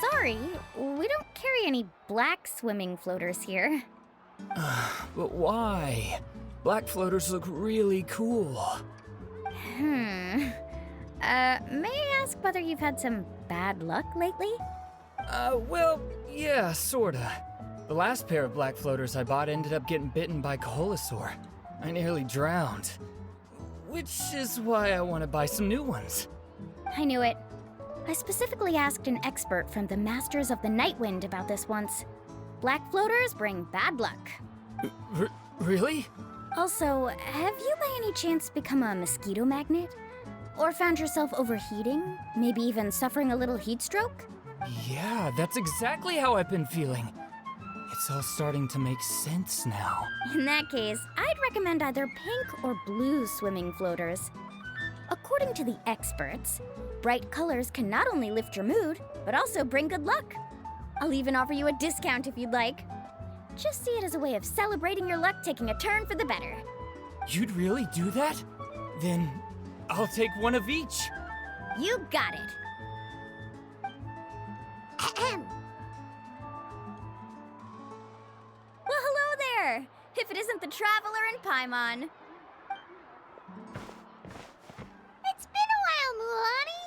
Sorry, we don't carry any black swimming floaters here. But why? Black floaters look really cool. May I ask whether you've had some bad luck lately? Well, yeah, sorta. The last pair of black floaters I bought ended up getting bitten by Koholosaur. I nearly drowned. Which is why I want to buy some new ones. I knew it. I specifically asked an expert from the Masters of the Nightwind about this once. Black floaters bring bad luck. Really? Also, have you by any chance become a mosquito magnet? Or found yourself overheating? Maybe even suffering a little heat stroke? Yeah, that's exactly how I've been feeling. It's all starting to make sense now. In that case, I'd recommend either pink or blue swimming floaters. According to the experts, bright colors can not only lift your mood, but also bring good luck. I'll even offer you a discount if you'd like. Just see it as a way of celebrating your luck taking a turn for the better. You'd really do that? Then I'll take one of each. You got it. Well, hello there! If it isn't the Traveler and Paimon. It's been a while, Mualani.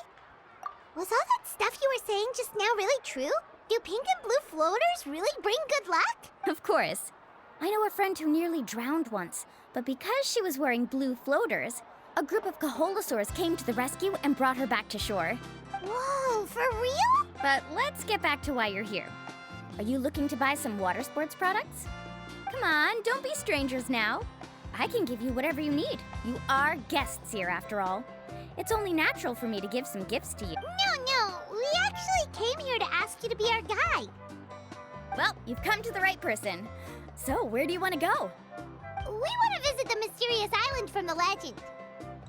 Was all that stuff you were saying just now really true? Do pink and blue floaters really bring good luck? Of course. I know a friend who nearly drowned once, but because she was wearing blue floaters, a group of Koholosaurs came to the rescue and brought her back to shore. Whoa, for real? But let's get back to why you're here. Are you looking to buy some water sports products? Come on, don't be strangers now. I can give you whatever you need. You are guests here, after all. It's only natural for me to give some gifts to you. No, we actually came here to ask you to be our guide. Well, you've come to the right person. So, where do you want to go? We want to visit the mysterious island from the legend.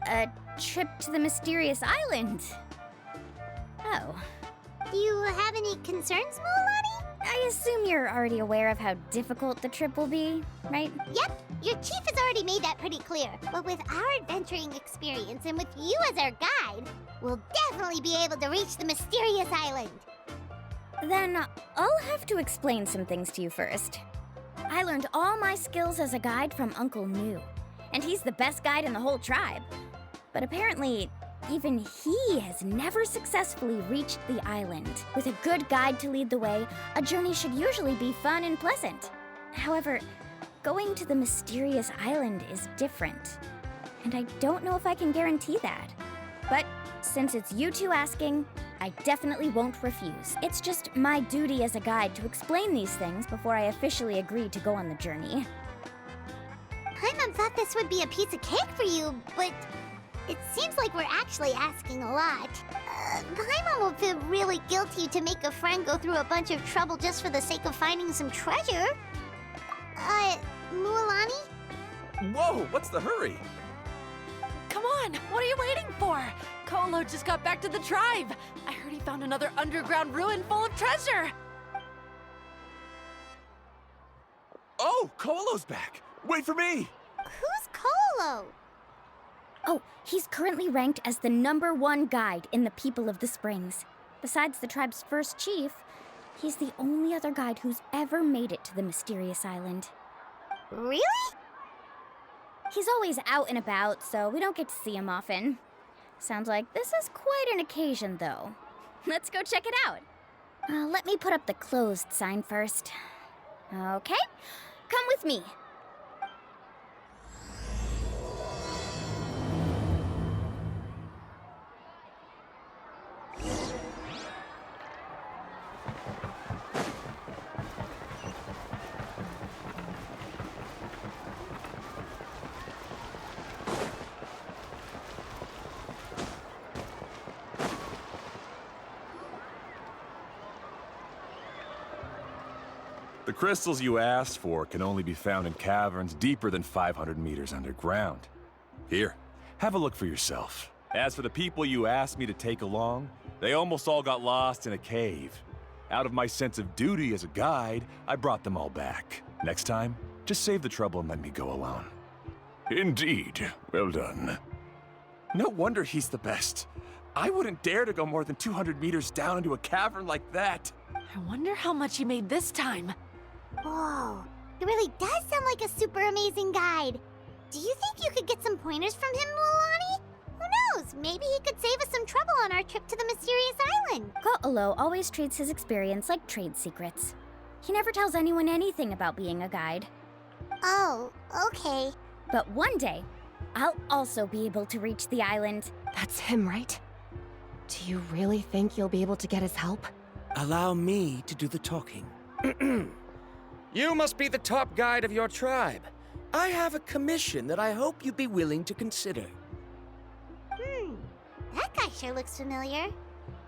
A trip to the mysterious island? Oh. Do you have any concerns, Mualani? I assume you're already aware of how difficult the trip will be, right? Yep, your chief has already made that pretty clear. But with our adventuring experience and with you as our guide, we'll definitely be able to reach the mysterious island. Then I'll have to explain some things to you first. I learned all my skills as a guide from Uncle New, and he's the best guide in the whole tribe. But apparently, even he has never successfully reached the island. With a good guide to lead the way, a journey should usually be fun and pleasant. However, going to the mysterious island is different, and I don't know if I can guarantee that. But since it's you two asking, I definitely won't refuse. It's just my duty as a guide to explain these things before I officially agree to go on the journey. Paimon thought this would be a piece of cake for you, but it seems like we're actually asking a lot. Paimon will feel really guilty to make a friend go through a bunch of trouble just for the sake of finding some treasure. Mualani? Whoa, what's the hurry? Come on, what are you waiting for? Kolo just got back to the tribe. I heard he found another underground ruin full of treasure. Oh, Kolo's back. Wait for me. Who's Kolo? Oh, he's currently ranked as the #1 guide in the People of the Springs. Besides the tribe's first chief, he's the only other guide who's ever made it to the mysterious island. Really? He's always out and about, so we don't get to see him often. Sounds like this is quite an occasion, though. Let's go check it out. Let me put up the closed sign first. Okay, come with me. The crystals you asked for can only be found in caverns deeper than 500 meters underground. Here, have a look for yourself. As for the people you asked me to take along, they almost all got lost in a cave. Out of my sense of duty as a guide, I brought them all back. Next time, just save the trouble and let me go alone. Indeed. Well done. No wonder he's the best. I wouldn't dare to go more than 200 meters down into a cavern like that. I wonder how much he made this time. Whoa, it really does sound like a super amazing guide. Do you think you could get some pointers from him, Mualani? Who knows? Maybe he could save us some trouble on our trip to the mysterious island. Ko'olo always treats his experience like trade secrets. He never tells anyone anything about being a guide. Oh, okay. But one day, I'll also be able to reach the island. That's him, right? Do you really think you'll be able to get his help? Allow me to do the talking. You must be the top guide of your tribe. I have a commission that I hope you'd be willing to consider. That guy sure looks familiar.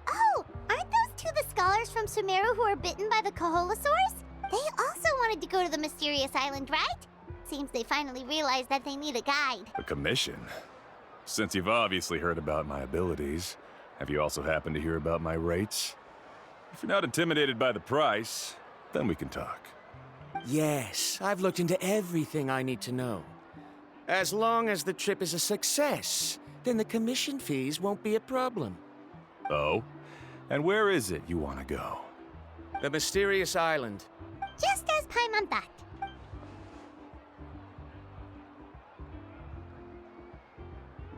Oh, aren't those two the scholars from Sumeru who were bitten by the Koholosaurs? They also wanted to go to the mysterious island, right? Seems they finally realized that they need a guide. A commission? Since you've obviously heard about my abilities, have you also happened to hear about my rates? If you're not intimidated by the price, then we can talk. Yes, I've looked into everything I need to know. As long as the trip is a success, then the commission fees won't be a problem. Oh? And where is it you want to go? The mysterious island. Just as Paimon thought.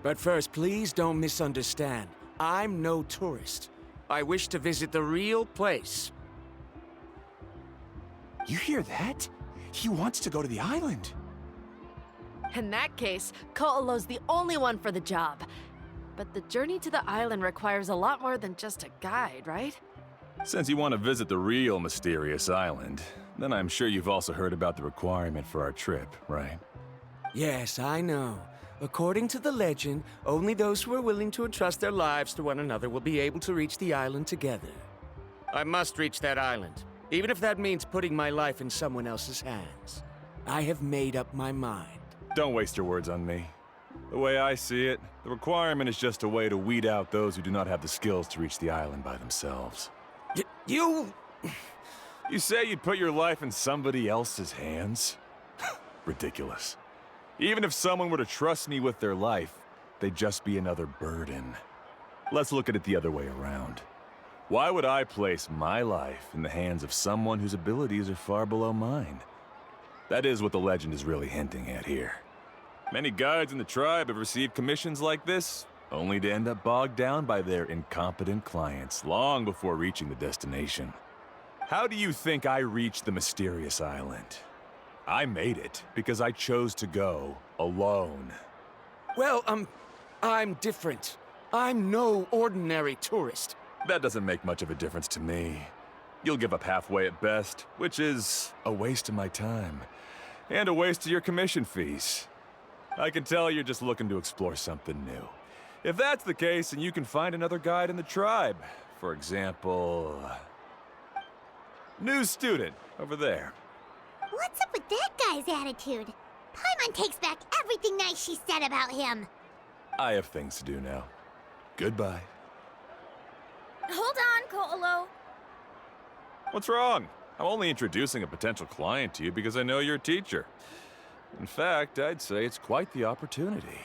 But first, please don't misunderstand. I'm no tourist. I wish to visit the real place. You hear that? He wants to go to the island. In that case, Ko'olo's the only one for the job. But the journey to the island requires a lot more than just a guide, right? Since you want to visit the real mysterious island, then I'm sure you've also heard about the requirement for our trip, right? Yes, I know. According to the legend, only those who are willing to entrust their lives to one another will be able to reach the island together. I must reach that island, even if that means putting my life in someone else's hands. I have made up my mind. Don't waste your words on me. The way I see it, the requirement is just a way to weed out those who do not have the skills to reach the island by themselves. You... You say you'd put your life in somebody else's hands? Ridiculous. Even if someone were to trust me with their life, they'd just be another burden. Let's look at it the other way around. Why would I place my life in the hands of someone whose abilities are far below mine? That is what the legend is really hinting at here. Many guides in the tribe have received commissions like this, only to end up bogged down by their incompetent clients long before reaching the destination. How do you think I reached the mysterious island? I made it because I chose to go alone. Well, I'm different. I'm no ordinary tourist. That doesn't make much of a difference to me. You'll give up halfway at best, which is a waste of my time. And a waste of your commission fees. I can tell you're just looking to explore something new. If that's the case, then you can find another guide in the tribe. For example... new student, over there. What's up with that guy's attitude? Paimon takes back everything nice she said about him. I have things to do now. Goodbye. Hold on, Ko'olo. What's wrong? I'm only introducing a potential client to you because I know you're a teacher. In fact, I'd say it's quite the opportunity.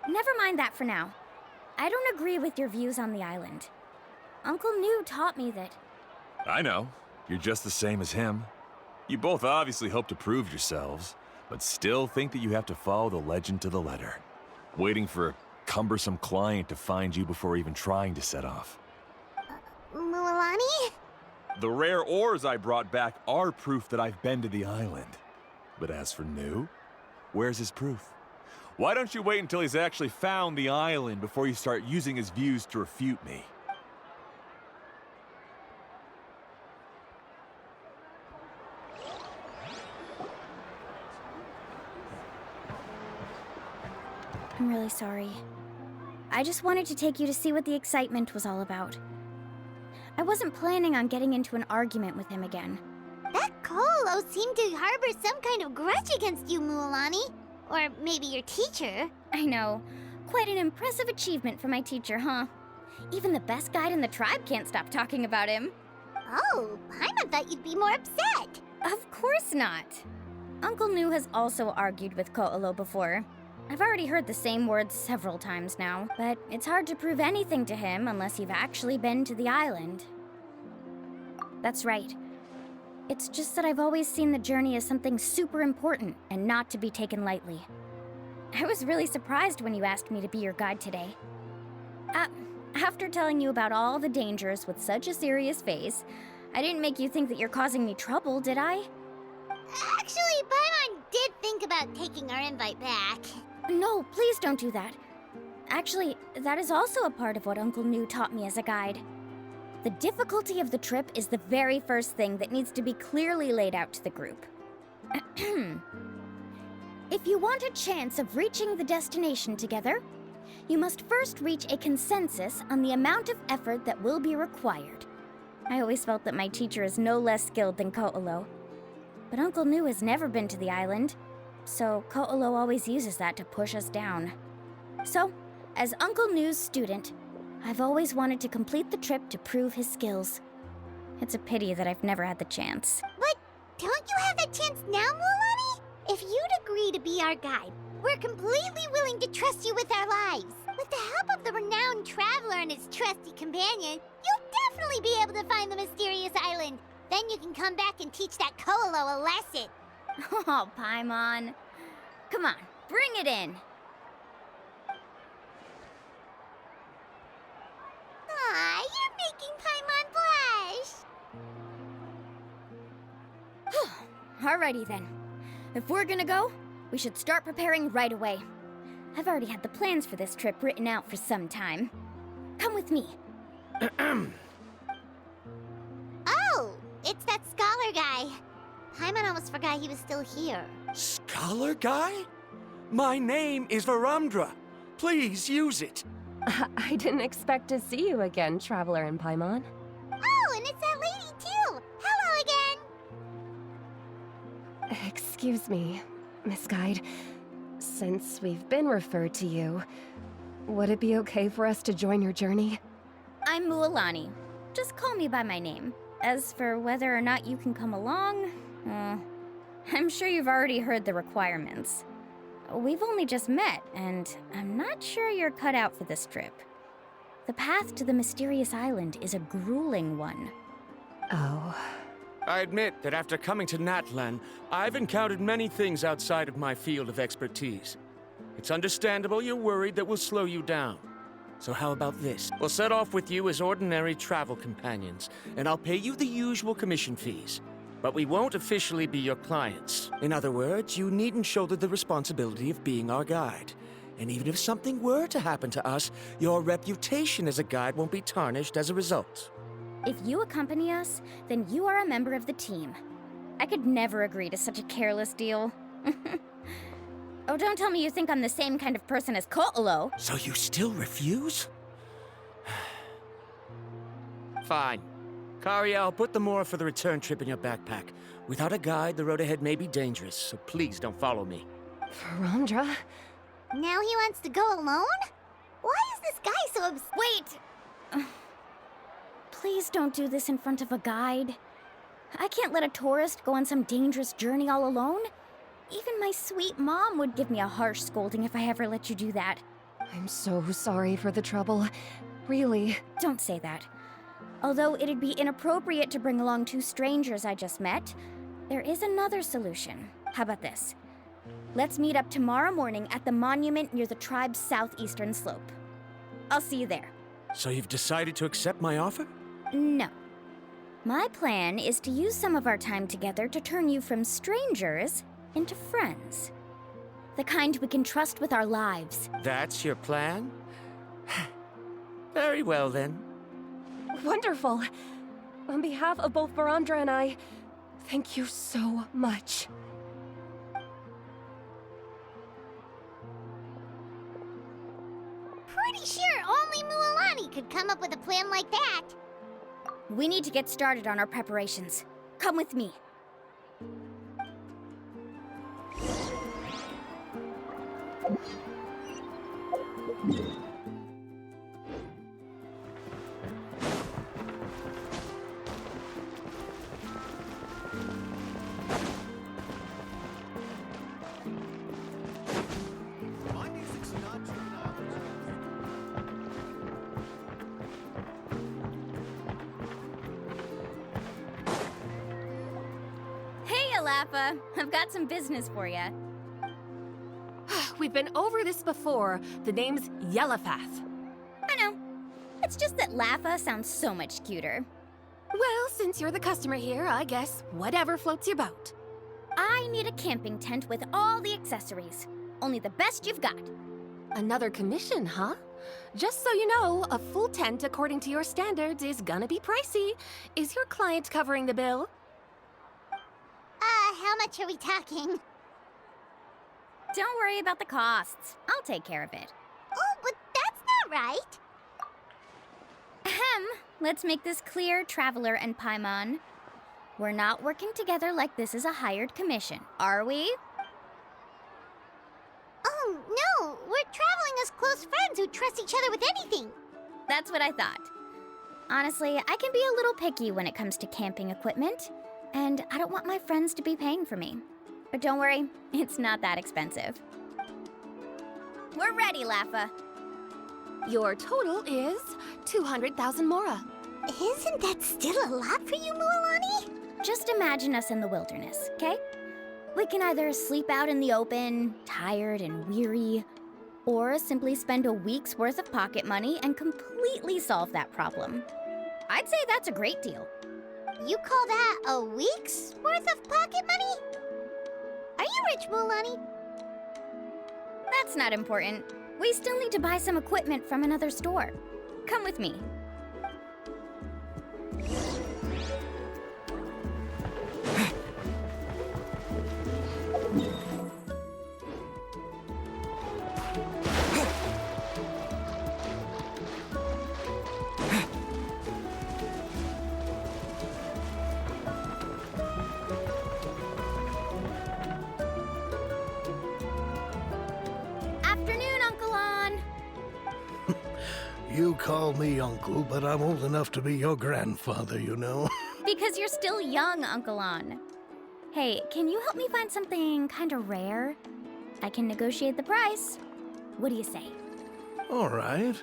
Never mind that for now. I don't agree with your views on the island. Uncle New taught me that... I know. You're just the same as him. You both obviously hope to prove yourselves, but still think that you have to follow the legend to the letter. Waiting for a cumbersome client to find you before even trying to set off. Mualani? The rare ores I brought back are proof that I've been to the island. But as for New, where's his proof? Why don't you wait until he's actually found the island before you start using his views to refute me? I'm really sorry. I just wanted to take you to see what the excitement was all about. I wasn't planning on getting into an argument with him again. That Kolo seemed to harbor some kind of grudge against you, Mualani. Or maybe your teacher. I know. Quite an impressive achievement for my teacher, huh? Even the best guide in the tribe can't stop talking about him. Oh, Paimon thought you'd be more upset. Of course not. Uncle Nu has also argued with Ko'olo before. I've already heard the same words several times now, but it's hard to prove anything to him unless you've actually been to the island. That's right. It's just that I've always seen the journey as something super important and not to be taken lightly. I was really surprised when you asked me to be your guide today. After telling you about all the dangers with such a serious face, I didn't make you think that you're causing me trouble, did I? Actually, Paimon did think about taking our invite back. No, please don't do that. Actually, that is also a part of what Uncle Nu taught me as a guide. The difficulty of the trip is the very first thing that needs to be clearly laid out to the group. If you want a chance of reaching the destination together, you must first reach a consensus on the amount of effort that will be required. I always felt that my teacher is no less skilled than Ko'olo. But Uncle Nu has never been to the island, so Ko'olo always uses that to push us down. So, as Uncle Nu's student, I've always wanted to complete the trip to prove his skills. It's a pity that I've never had the chance. But don't you have that chance now, Mualani? If you'd agree to be our guide, we're completely willing to trust you with our lives. With the help of the renowned traveler and his trusty companion, you'll definitely be able to find the mysterious island. Then you can come back and teach that Ko'olo a lesson. Oh, Paimon. Come on, bring it in. Aw, you're making Paimon blush. Alrighty then. If we're gonna go, we should start preparing right away. I've already had the plans for this trip written out for some time. Come with me. Oh, it's that scholar guy. Paimon almost forgot he was still here. Scholar guy? My name is Varundra. Please use it. I didn't expect to see you again, Traveler and Paimon. Oh, and it's that lady too. Hello again. Excuse me, Miss Guide. Since we've been referred to you, would it be okay for us to join your journey? I'm Mualani. Just call me by my name. As for whether or not you can come along, I'm sure you've already heard the requirements. We've only just met, and I'm not sure you're cut out for this trip. The path to the mysterious island is a grueling one. Oh. I admit that after coming to Natlan, I've encountered many things outside of my field of expertise. It's understandable you're worried that we'll slow you down. So how about this? We'll set off with you as ordinary travel companions, and I'll pay you the usual commission fees. But we won't officially be your clients. In other words, you needn't shoulder the responsibility of being our guide. And even if something were to happen to us, your reputation as a guide won't be tarnished as a result. If you accompany us, then you are a member of the team. I could never agree to such a careless deal. Oh, don't tell me you think I'm the same kind of person as Ko'olo. So you still refuse? Fine. Kariel, put the more for the return trip in your backpack. Without a guide, the road ahead may be dangerous, so please don't follow me. Varundra? Now he wants to go alone? Why is this guy so Wait! Please don't do this in front of a guide. I can't let a tourist go on some dangerous journey all alone. Even my sweet mom would give me a harsh scolding if I ever let you do that. I'm so sorry for the trouble. Really. Don't say that. Although it'd be inappropriate to bring along two strangers I just met, there is another solution. How about this? Let's meet up tomorrow morning at the monument near the tribe's southeastern slope. I'll see you there. So you've decided to accept my offer? No. My plan is to use some of our time together to turn you from strangers into friends. The kind we can trust with our lives. That's your plan? Very well, then. Wonderful. On behalf of both Varundra and I, thank you so much. pretty sure only Mualani could come up with a plan like that. We need to get started on our preparations. Come with me. Hey, Alapha. I've got some business for you. We've been over this before. The name's Yellowfath. I know. It's just that Lapha sounds so much cuter. Well, since you're the customer here, I guess whatever floats your boat. I need a camping tent with all the accessories. Only the best you've got. Another commission, huh? Just so you know, a full tent according to your standards is gonna be pricey. Is your client covering the bill? How much are we talking? Don't worry about the costs. I'll take care of it. Oh, but that's not right. Ahem. Let's make this clear, Traveler and Paimon. We're not working together like this is a hired commission, are we? Oh, no. We're traveling as close friends who trust each other with anything. That's what I thought. Honestly, I can be a little picky when it comes to camping equipment, and I don't want my friends to be paying for me. But don't worry, it's not that expensive. We're ready, Lapha. Your total is 200,000 mora. Isn't that still a lot for you, Mualani? Just imagine us in the wilderness, okay? We can either sleep out in the open, tired and weary, or simply spend a week's worth of pocket money and completely solve that problem. I'd say that's a great deal. You call that a week's worth of pocket money? Are you rich, Mualani? That's not important. We still need to buy some equipment from another store. Come with me. Afternoon, Uncle On. You call me uncle, but I'm old enough to be your grandfather, you know. Because you're still young, Uncle On. Hey, can you help me find something kind of rare? I can negotiate the price. What do you say? All right.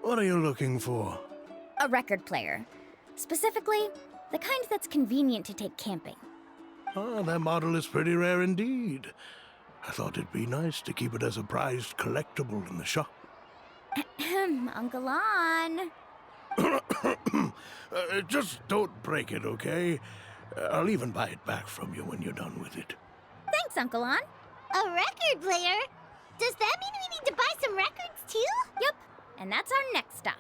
What are you looking for? A record player. Specifically, the kind that's convenient to take camping. Ah, that model is pretty rare indeed. I thought it'd be nice to keep it as a prized collectible in the shop. Ahem, Uncle On. Just don't break it, okay? I'll even buy it back from you when you're done with it. Thanks, Uncle On. A record player? Does that mean we need to buy some records too? Yep, and that's our next stop.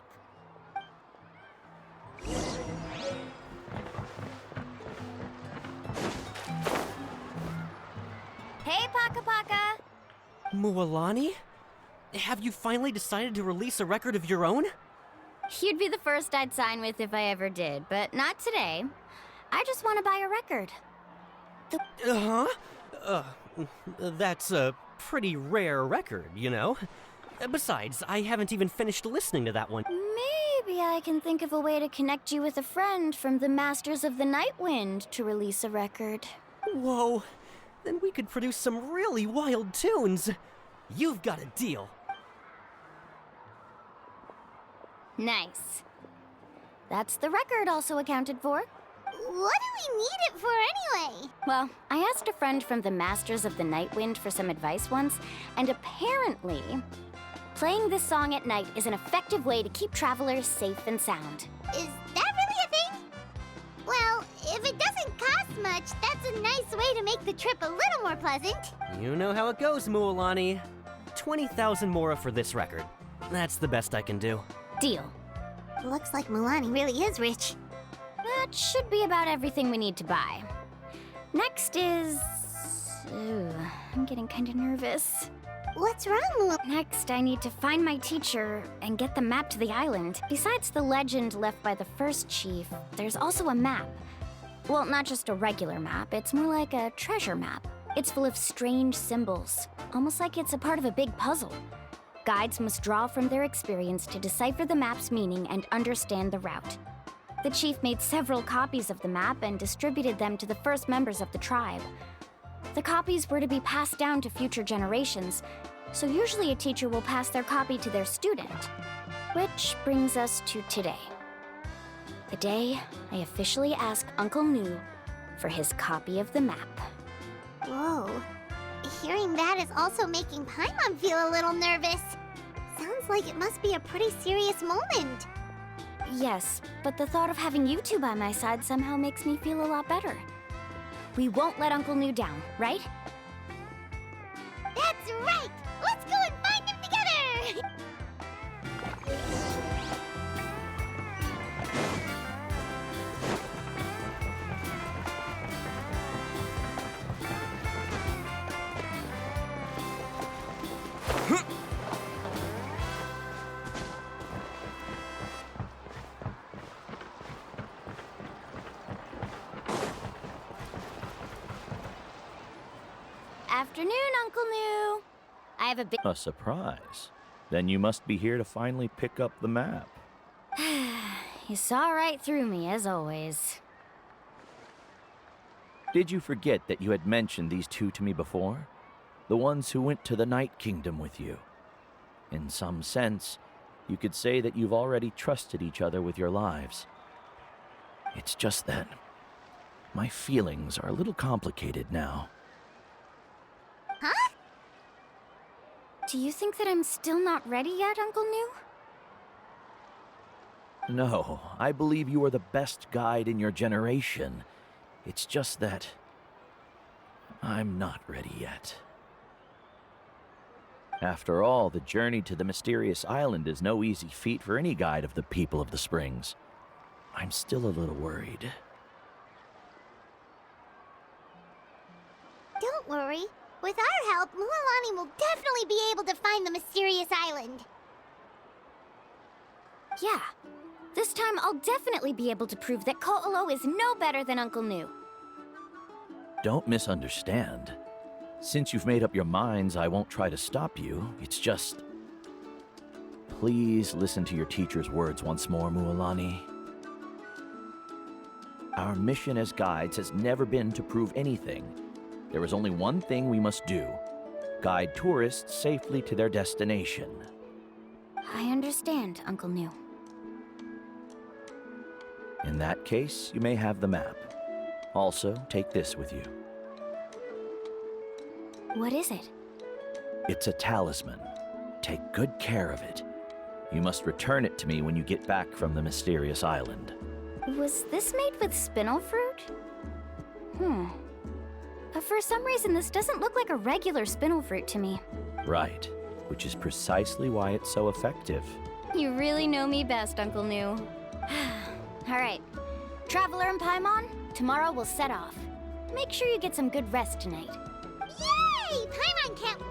Hey, Paka Paka. Mualani? Have you finally decided to release a record of your own? You'd be the first I'd sign with if I ever did, but not today. I just want to buy a record. That's a pretty rare record, you know? Besides, I haven't even finished listening to that one. Maybe I can think of a way to connect you with a friend from the Masters of the Night Wind to release a record. Whoa, then we could produce some really wild tunes. You've got a deal. Nice. That's the record also accounted for. What do we need it for anyway? Well, I asked a friend from the Masters of the Night Wind for some advice once, and apparently, playing this song at night is an effective way to keep travelers safe and sound. Is that really a thing? Well, if it doesn't cost much, that's a nice way to make the trip a little more pleasant. You know how it goes, Mualani. 20,000 mora for this record. That's the best I can do. Deal. Looks like Mualani really is rich. That should be about everything we need to buy. Next is... Ooh, I'm getting kind of nervous. What's wrong, Mualani? Next, I need to find my teacher and get the map to the island. Besides the legend left by the first chief, there's also a map. Well, not just a regular map, it's more like a treasure map. It's full of strange symbols, almost like it's a part of a big puzzle. guides must draw from their experience to decipher the map's meaning and understand the route. The chief made several copies of the map and distributed them to the first members of the tribe. The copies were to be passed down to future generations, so usually a teacher will pass their copy to their student. Which brings us to today. The day I officially ask Uncle Nu for his copy of the map. Whoa. Hearing that is also making Paimon feel a little nervous. Sounds like it must be a pretty serious moment. Yes, but the thought of having you two by my side somehow makes me feel a lot better. We won't let Uncle Nu down, right? That's right! Let's go and find him together! Afternoon, Uncle Nu. I have a big... A surprise. Then you must be here to finally pick up the map. You saw right through me, as always. Did you forget that you had mentioned these two to me before? The ones who went to the Night Kingdom with you. In some sense, you could say that you've already trusted each other with your lives. It's just that my feelings are a little complicated now. Huh? Do you think that I'm still not ready yet, Uncle Nu? No, I believe you are the best guide in your generation. It's just that I'm not ready yet. After all, the journey to the mysterious island is no easy feat for any guide of the people of the Springs. I'm still a little worried. Don't worry. With our help, Mualani will definitely be able to find the mysterious island. Yeah. This time I'll definitely be able to prove that Ko'olo is no better than Uncle Nu. Don't misunderstand. Since you've made up your minds, I won't try to stop you. It's just... Please listen to your teacher's words once more, Mualani. Our mission as guides has never been to prove anything. There is only one thing we must do. Guide tourists safely to their destination. I understand, Uncle Nu. In that case, you may have the map. Also, take this with you. What is it? It's a talisman. Take good care of it. You must return it to me when you get back from the mysterious island. Was this made with spinel fruit? For some reason, this doesn't look like a regular spinel fruit to me. Right, which is precisely why it's so effective. You really know me best, Uncle Nu. All right, Traveler and Paimon, tomorrow we'll set off. Make sure you get some good rest tonight. Yay! Paimon can't...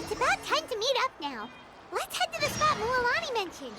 It's about time to meet up now. Let's head to the spot Mualani mentioned.